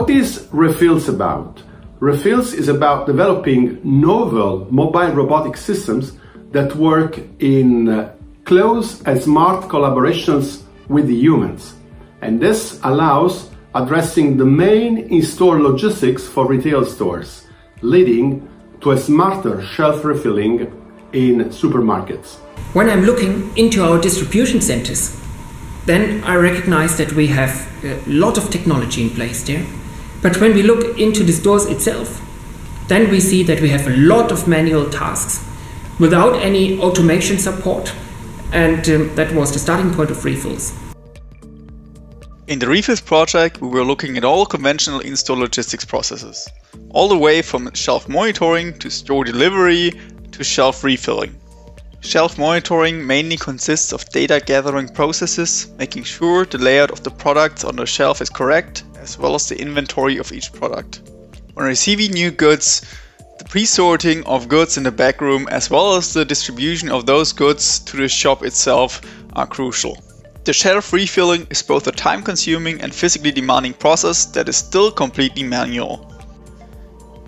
What is Refills about? Refills is about developing novel mobile robotic systems that work in close and smart collaborations with the humans. And this allows addressing the main in-store logistics for retail stores, leading to a smarter shelf refilling in supermarkets. When I'm looking into our distribution centers, then I recognize that we have a lot of technology in place there. But when we look into the stores itself, then we see that we have a lot of manual tasks without any automation support. And that was the starting point of Refills. In the Refills project, we were looking at all conventional in-store logistics processes, all the way from shelf monitoring to store delivery to shelf refilling. Shelf monitoring mainly consists of data gathering processes, making sure the layout of the products on the shelf is correct, as well as the inventory of each product. When receiving new goods, the pre-sorting of goods in the backroom as well as the distribution of those goods to the shop itself are crucial. The shelf refilling is both a time-consuming and physically demanding process that is still completely manual.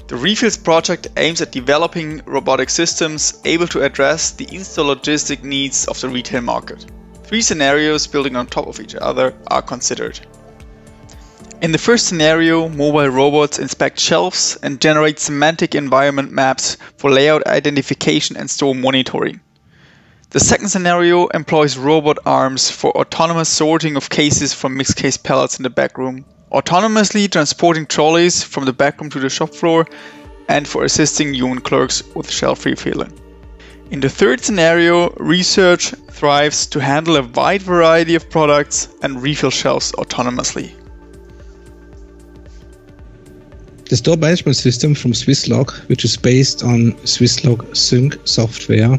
The Refills project aims at developing robotic systems able to address the in-store logistic needs of the retail market. 3 scenarios building on top of each other are considered. In the first scenario, mobile robots inspect shelves and generate semantic environment maps for layout identification and store monitoring. The second scenario employs robot arms for autonomous sorting of cases from mixed case pallets in the backroom, autonomously transporting trolleys from the backroom to the shop floor, and for assisting human clerks with shelf refilling. In the third scenario, research thrives to handle a wide variety of products and refill shelves autonomously. The store management system from Swisslog, which is based on Swisslog Sync software,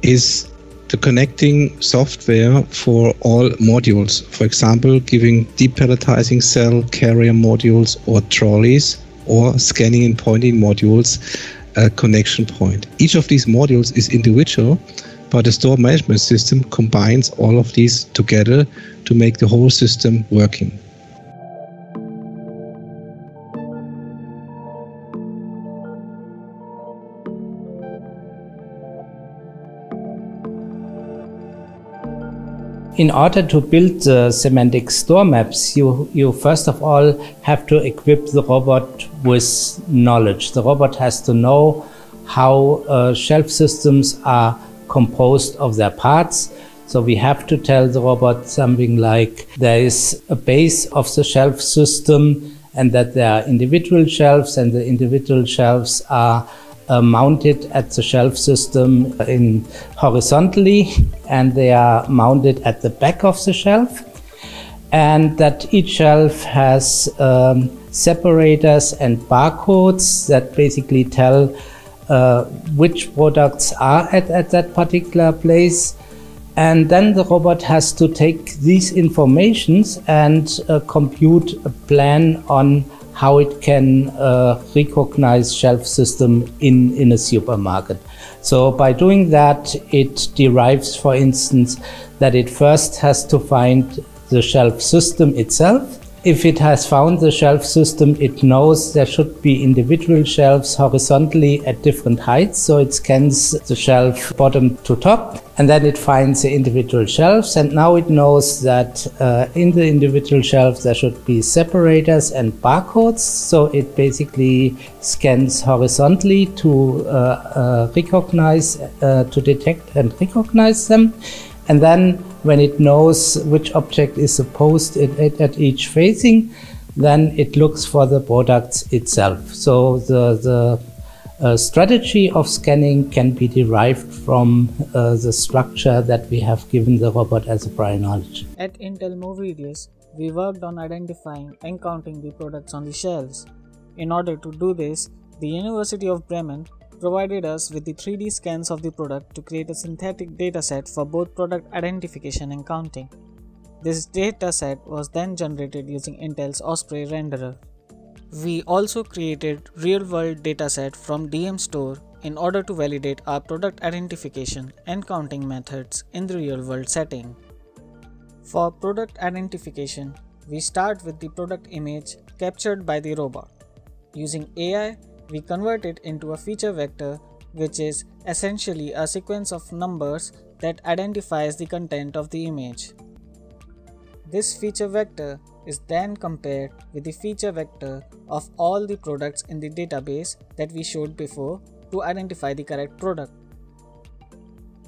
is the connecting software for all modules. For example, giving depalletizing cell carrier modules or trolleys, or scanning and pointing modules a connection point. Each of these modules is individual, but the store management system combines all of these together to make the whole system working. In order to build the semantic store maps, you first of all have to equip the robot with knowledge. The robot has to know how shelf systems are composed of their parts. So we have to tell the robot something like there is a base of the shelf system and that there are individual shelves, and the individual shelves are mounted at the shelf system horizontally, and they are mounted at the back of the shelf, and that each shelf has separators and barcodes that basically tell which products are at that particular place. And then the robot has to take these informations and compute a plan on how it can recognize shelf system in a supermarket. So by doing that, it derives, for instance, that it first has to find the shelf system itself. If it has found the shelf system, it knows there should be individual shelves horizontally at different heights. So it scans the shelf bottom to top, and then it finds the individual shelves. And now it knows that in the individual shelves there should be separators and barcodes. So it basically scans horizontally to detect and recognize them. And then when it knows which object is supposed at each facing, then it looks for the products itself. So the strategy of scanning can be derived from the structure that we have given the robot as a prior knowledge. At Intel Movidius, we worked on identifying and counting the products on the shelves. In order to do this, the University of Bremen provided us with the 3D scans of the product to create a synthetic dataset for both product identification and counting. This dataset was then generated using Intel's Osprey renderer. We also created real-world dataset from DM Store in order to validate our product identification and counting methods in the real-world setting. For product identification, we start with the product image captured by the robot. Using AI, we convert it into a feature vector, which is essentially a sequence of numbers that identifies the content of the image. This feature vector is then compared with the feature vector of all the products in the database that we showed before to identify the correct product.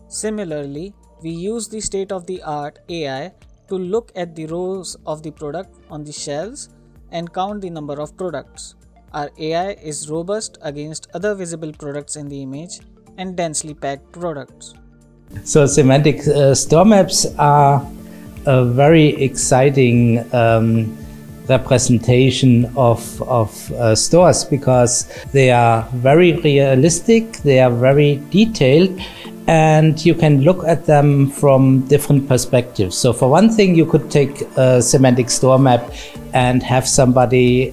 Similarly, we use the state-of-the-art AI to look at the rows of the product on the shelves and count the number of products. Our AI is robust against other visible products in the image and densely packed products. So semantic store maps are a very exciting representation of stores, because they are very realistic, they are very detailed, and you can look at them from different perspectives. So for one thing, you could take a semantic store map and have somebody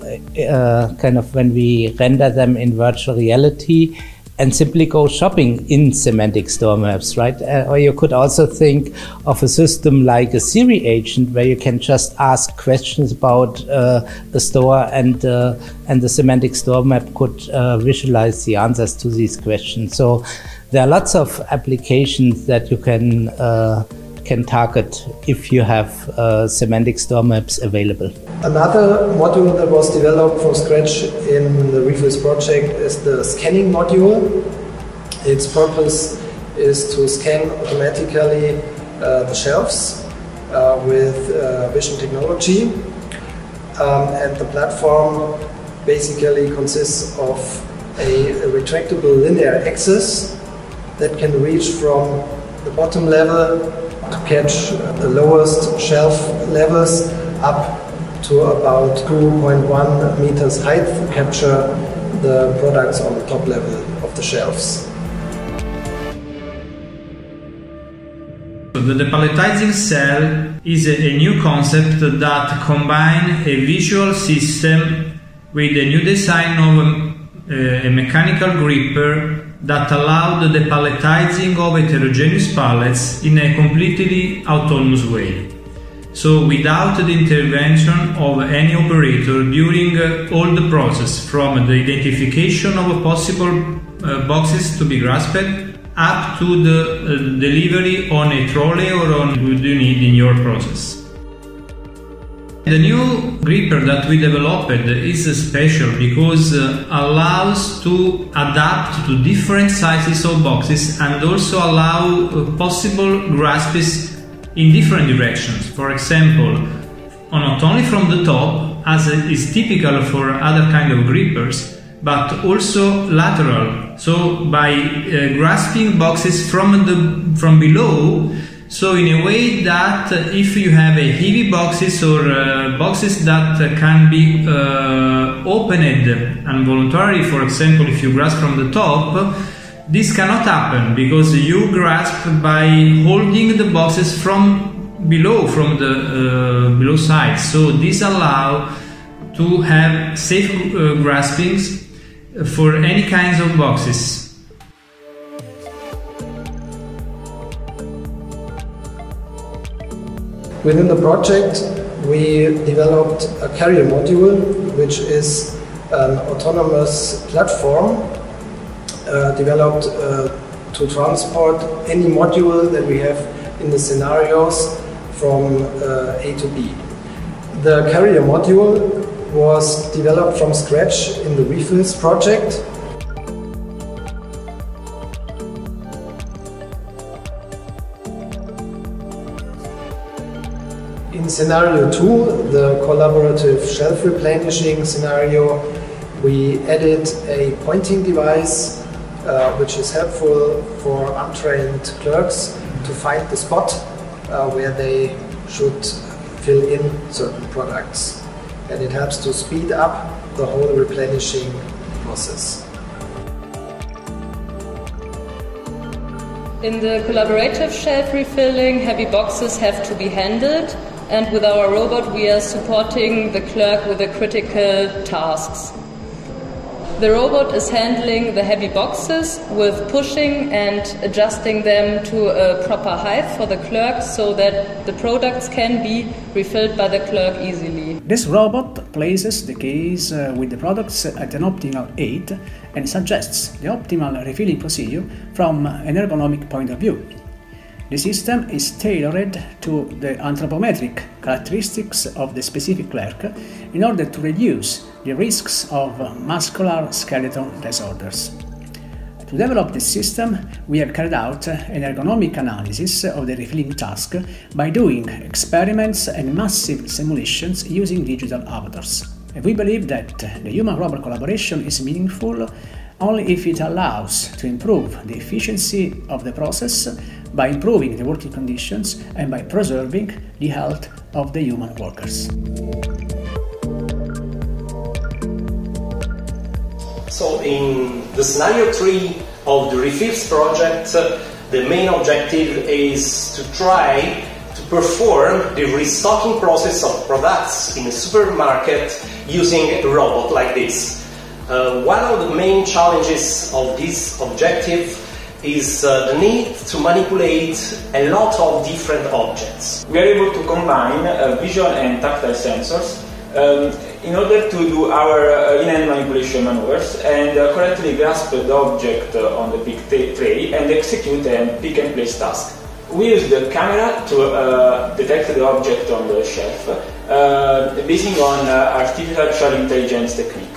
kind of, when we render them in virtual reality, and simply go shopping in semantic store maps, right? Or you could also think of a system like a Siri agent, where you can just ask questions about a store, and the semantic store map could visualize the answers to these questions. So there are lots of applications that you can target if you have semantic store maps available. Another module that was developed from scratch in the Refills project is the scanning module. Its purpose is to scan automatically the shelves with vision technology. And the platform basically consists of a retractable linear axis that can reach from the bottom level to catch the lowest shelf levels up to about 2.1 meters height to capture the products on the top level of the shelves. The depalletizing cell is a new concept that combines a visual system with a new design of a mechanical gripper that allows the depalletizing of heterogeneous pallets in a completely autonomous way. So without the intervention of any operator during all the process, from the identification of possible boxes to be grasped up to the delivery on a trolley or on what you need in your process. The new gripper that we developed is special because allows to adapt to different sizes of boxes and also allow possible grasps in different directions. For example, not only from the top, as is typical for other kind of grippers, but also lateral. So by grasping boxes from below, so in a way that if you have a heavy boxes or boxes that can be opened involuntarily, for example, if you grasp from the top, this cannot happen because you grasp by holding the boxes from below, from the below side. So this allows to have safe graspings for any kinds of boxes. Within the project, we developed a carrier module, which is an autonomous platform developed to transport any module that we have in the scenarios from A to B. The carrier module was developed from scratch in the Refills project. In scenario 2, the collaborative shelf replenishing scenario, we added a pointing device which is helpful for untrained clerks to find the spot where they should fill in certain products. And it helps to speed up the whole replenishing process. In the collaborative shelf refilling, heavy boxes have to be handled, and with our robot we are supporting the clerk with the critical tasks. the robot is handling the heavy boxes with pushing and adjusting them to a proper height for the clerk so that the products can be refilled by the clerk easily. This robot places the case with the products at an optimal height and suggests the optimal refilling procedure from an ergonomic point of view. The system is tailored to the anthropometric characteristics of the specific clerk in order to reduce the risks of musculoskeletal disorders. To develop this system, we have carried out an ergonomic analysis of the refilling task by doing experiments and massive simulations using digital avatars. We believe that the human-robot collaboration is meaningful only if it allows to improve the efficiency of the process by improving the working conditions and by preserving the health of the human workers. So in the scenario 3 of the Refills project, the main objective is to try to perform the restocking process of products in a supermarket using a robot like this. One of the main challenges of this objective is the need to manipulate a lot of different objects. We are able to combine visual and tactile sensors in order to do our in-hand manipulation maneuvers and correctly grasp the object on the pick tray and execute a pick and place task. We use the camera to detect the object on the shelf, basing on artificial intelligence technique.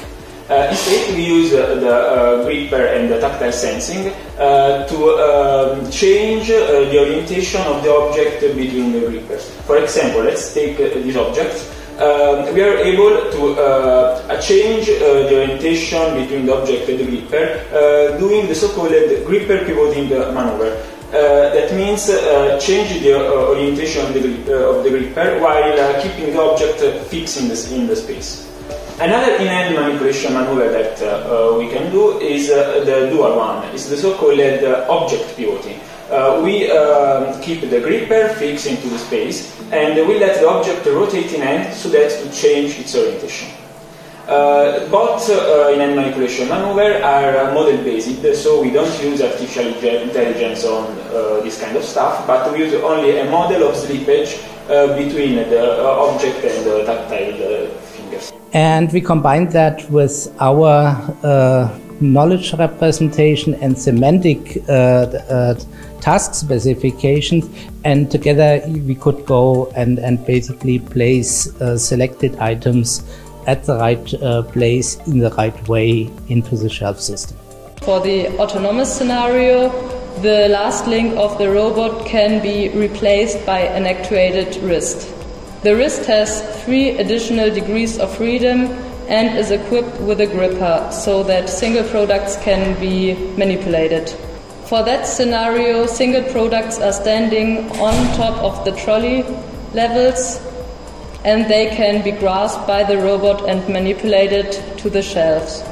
Instead, we use the gripper and the tactile sensing to change the orientation of the object between the grippers. For example, let's take this object. We are able to change the orientation between the object and the gripper doing the so-called gripper pivoting maneuver. That means change the orientation of the gripper while keeping the object fixed in the space. Another in-hand manipulation maneuver that we can do is the dual one. It's the so-called object pivoting. We keep the gripper fixed into the space and we let the object rotate in hand so that to change its orientation. Both in-hand manipulation maneuver are model-based, so we don't use artificial intelligence on this kind of stuff, but we use only a model of slippage between the object and the tactile fingers. And we combine that with our knowledge representation and semantic task specifications, and together we could go and basically place selected items at the right place in the right way into the shelf system. For the autonomous scenario, the last link of the robot can be replaced by an actuated wrist. The wrist has 3 additional degrees of freedom and is equipped with a gripper so that single products can be manipulated. For that scenario, single products are standing on top of the trolley levels and they can be grasped by the robot and manipulated to the shelves.